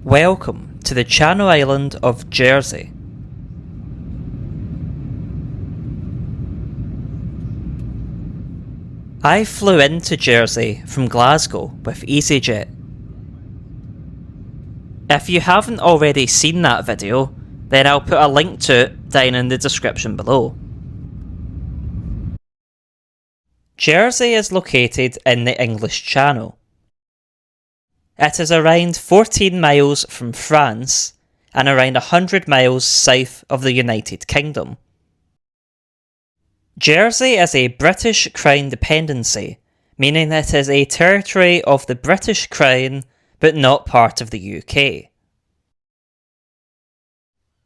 Welcome to the Channel Island of Guernsey. I flew into Guernsey from Glasgow with EasyJet. If you haven't already seen that video, then I'll put a link to it down in the description below. Guernsey is located in the English Channel. It is around 14 miles from France and around 100 miles south of the United Kingdom. Guernsey is a British Crown dependency, meaning it is a territory of the British Crown but not part of the UK.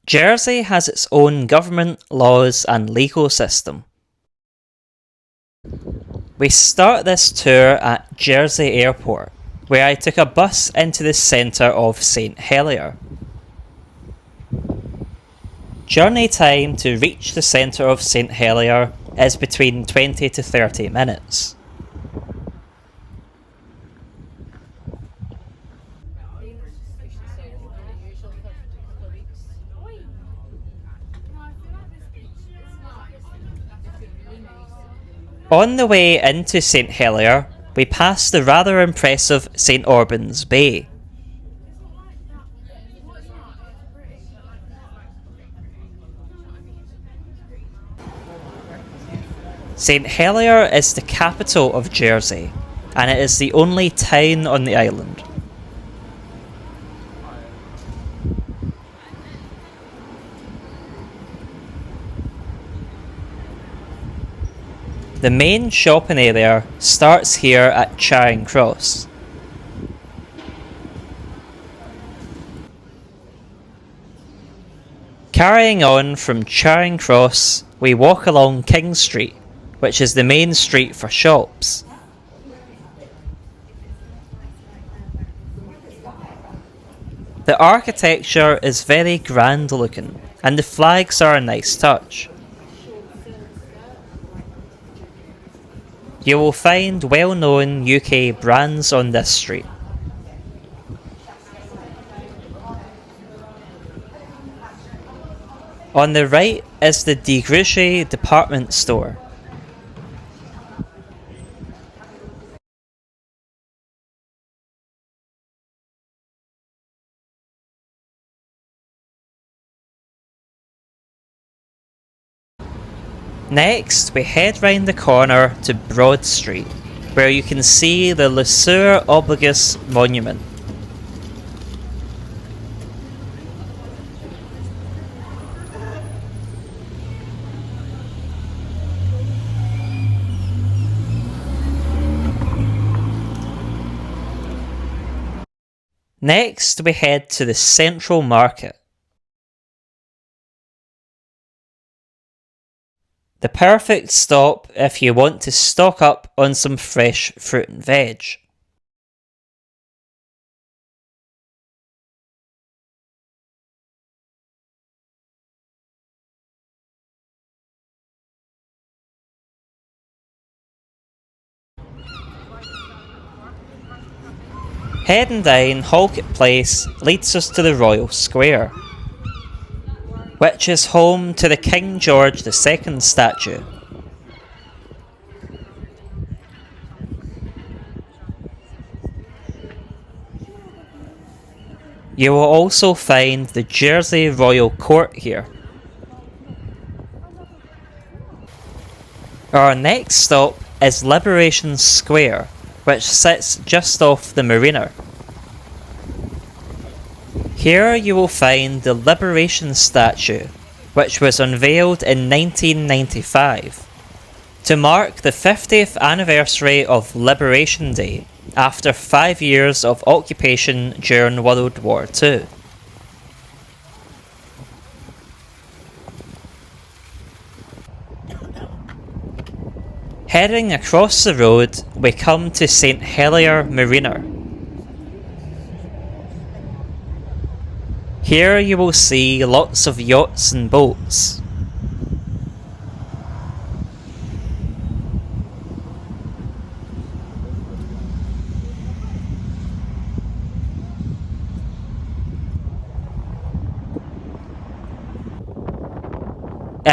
Guernsey has its own government, laws and legal system. We start this tour at Guernsey Airport, where I took a bus into the centre of St Helier. Journey time to reach the centre of St Helier is between 20 to 30 minutes. On the way into St Helier, we pass the rather impressive St Aubin's Bay. St Helier is the capital of Guernsey, and it is the only town on the island. The main shopping area starts here at Charing Cross. Carrying on from Charing Cross, we walk along King Street, which is the main street for shops. The architecture is very grand looking, and the flags are a nice touch. You will find well-known UK brands on this street. On the right is the Greve department store. Next, we head round the corner to Broad Street, where you can see the Lesser Obligus Monument. Next, we head to the Central Market. The perfect stop if you want to stock up on some fresh fruit and veg. Heading down Halkett Place leads us to the Royal Square, which is home to the King George II statue. You will also find the Guernsey Royal Court here. Our next stop is Liberation Square, which sits just off the marina. Here you will find the Liberation statue, which was unveiled in 1995 to mark the 50th anniversary of Liberation Day after 5 years of occupation during World War II. Heading across the road, we come to St Helier Marina. Here you will see lots of yachts and boats.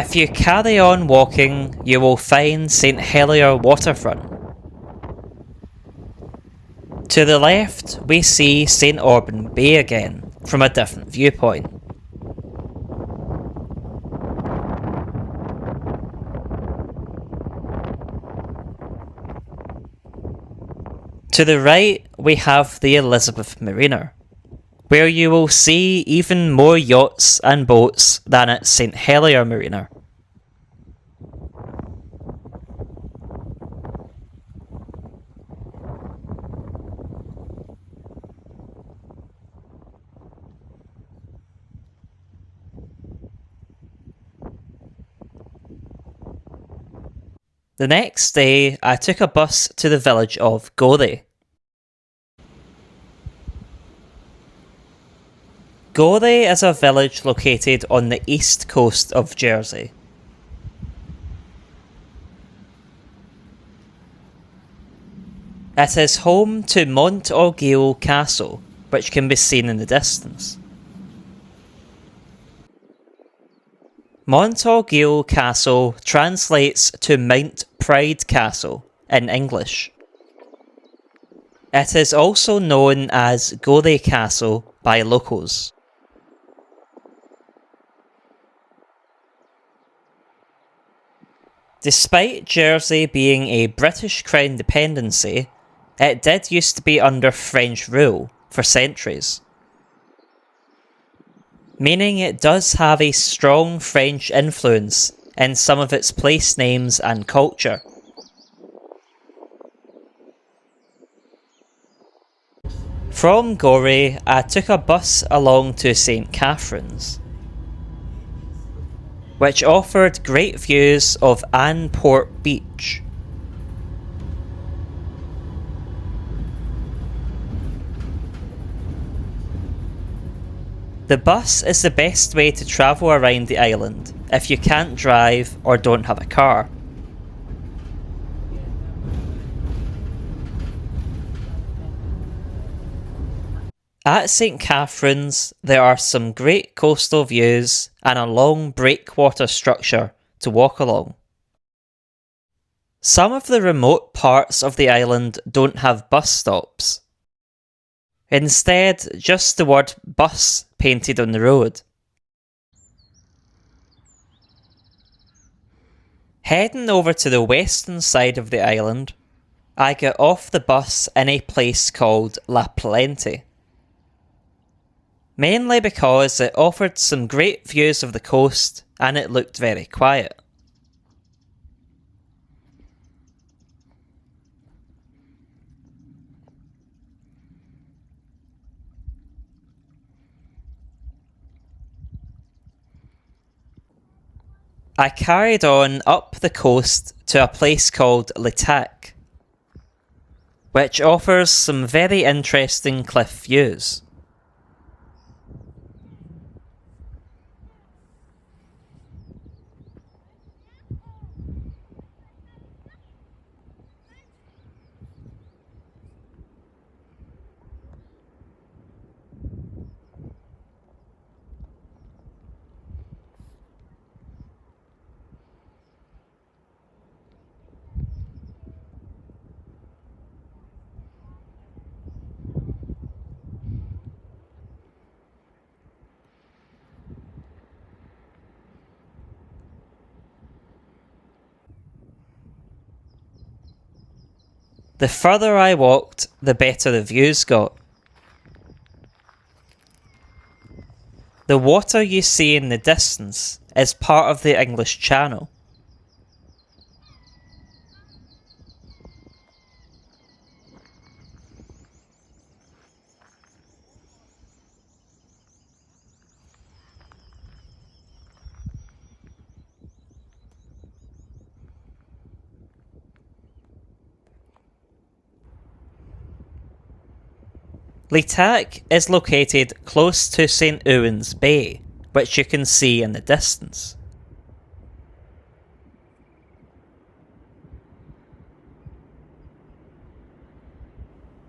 If you carry on walking, you will find St Helier waterfront. To the left, we see St Aubin Bay again, from a different viewpoint. To the right, we have the Elizabeth Marina, where you will see even more yachts and boats than at St Helier Marina. The next day, I took a bus to the village of Gorey. Gorey is a village located on the east coast of Guernsey. It is home to Gorey Castle, which can be seen in the distance. Gorey Castle translates to Mount Pride Castle in English. It is also known as Gorey Castle by locals. Despite Guernsey being a British Crown dependency, it did used to be under French rule for centuries, meaning it does have a strong French influence in some of its place names and culture. From Gorey, I took a bus along to St Catherine's, which offered great views of Anport Beach. The bus is the best way to travel around the island if you can't drive or don't have a car. At St Catherine's, there are some great coastal views and a long breakwater structure to walk along. Some of the remote parts of the island don't have bus stops. Instead, just the word bus painted on the road. Heading over to the western side of the island, I got off the bus in a place called La Pulente, mainly because it offered some great views of the coast and it looked very quiet. I carried on up the coast to a place called Lecq, which offers some very interesting cliff views. The further I walked, the better the views got. The water you see in the distance is part of the English Channel. Lecq is located close to St Owen's Bay, which you can see in the distance.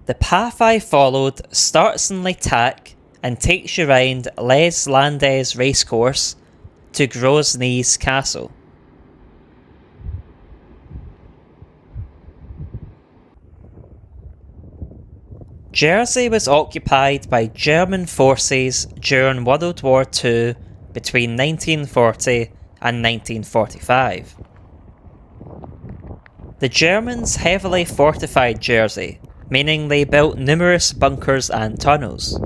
The path I followed starts in Lecq and takes you round Les Landes racecourse to Gorey Castle. Guernsey was occupied by German forces during World War II between 1940 and 1945. The Germans heavily fortified Guernsey, meaning they built numerous bunkers and tunnels.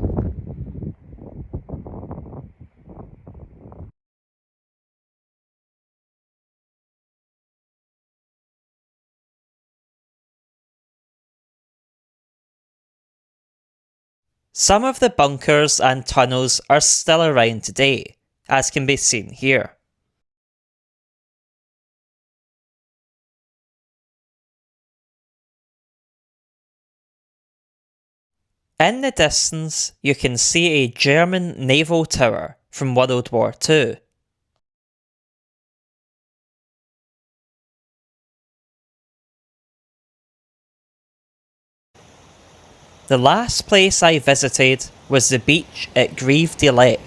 Some of the bunkers and tunnels are still around today, as can be seen here. In the distance, you can see a German naval tower from World War II. The last place I visited was the beach at Greve de Lecq.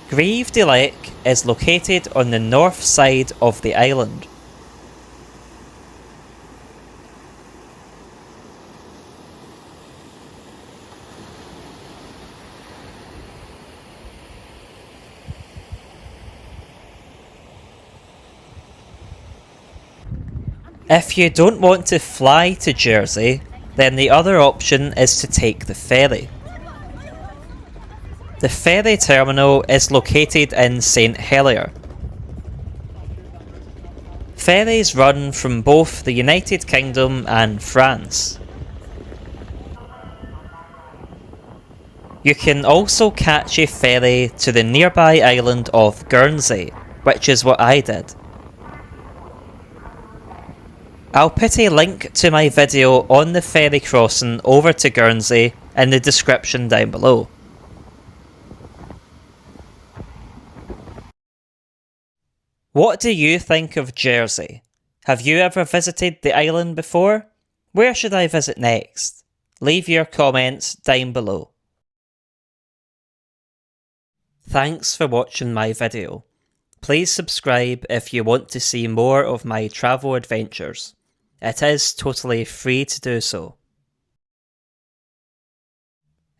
Greve de Lecq is located on the north side of the island. If you don't want to fly to Guernsey, then the other option is to take the ferry. The ferry terminal is located in St Helier. Ferries run from both the United Kingdom and France. You can also catch a ferry to the nearby island of Guernsey, which is what I did. I'll put a link to my video on the ferry crossing over to Guernsey in the description down below. What do you think of Guernsey? Have you ever visited the island before? Where should I visit next? Leave your comments down below. Thanks for watching my video. Please subscribe if you want to see more of my travel adventures. It is totally free to do so.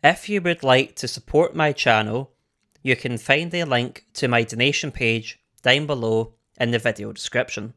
If you would like to support my channel, you can find a link to my donation page down below in the video description.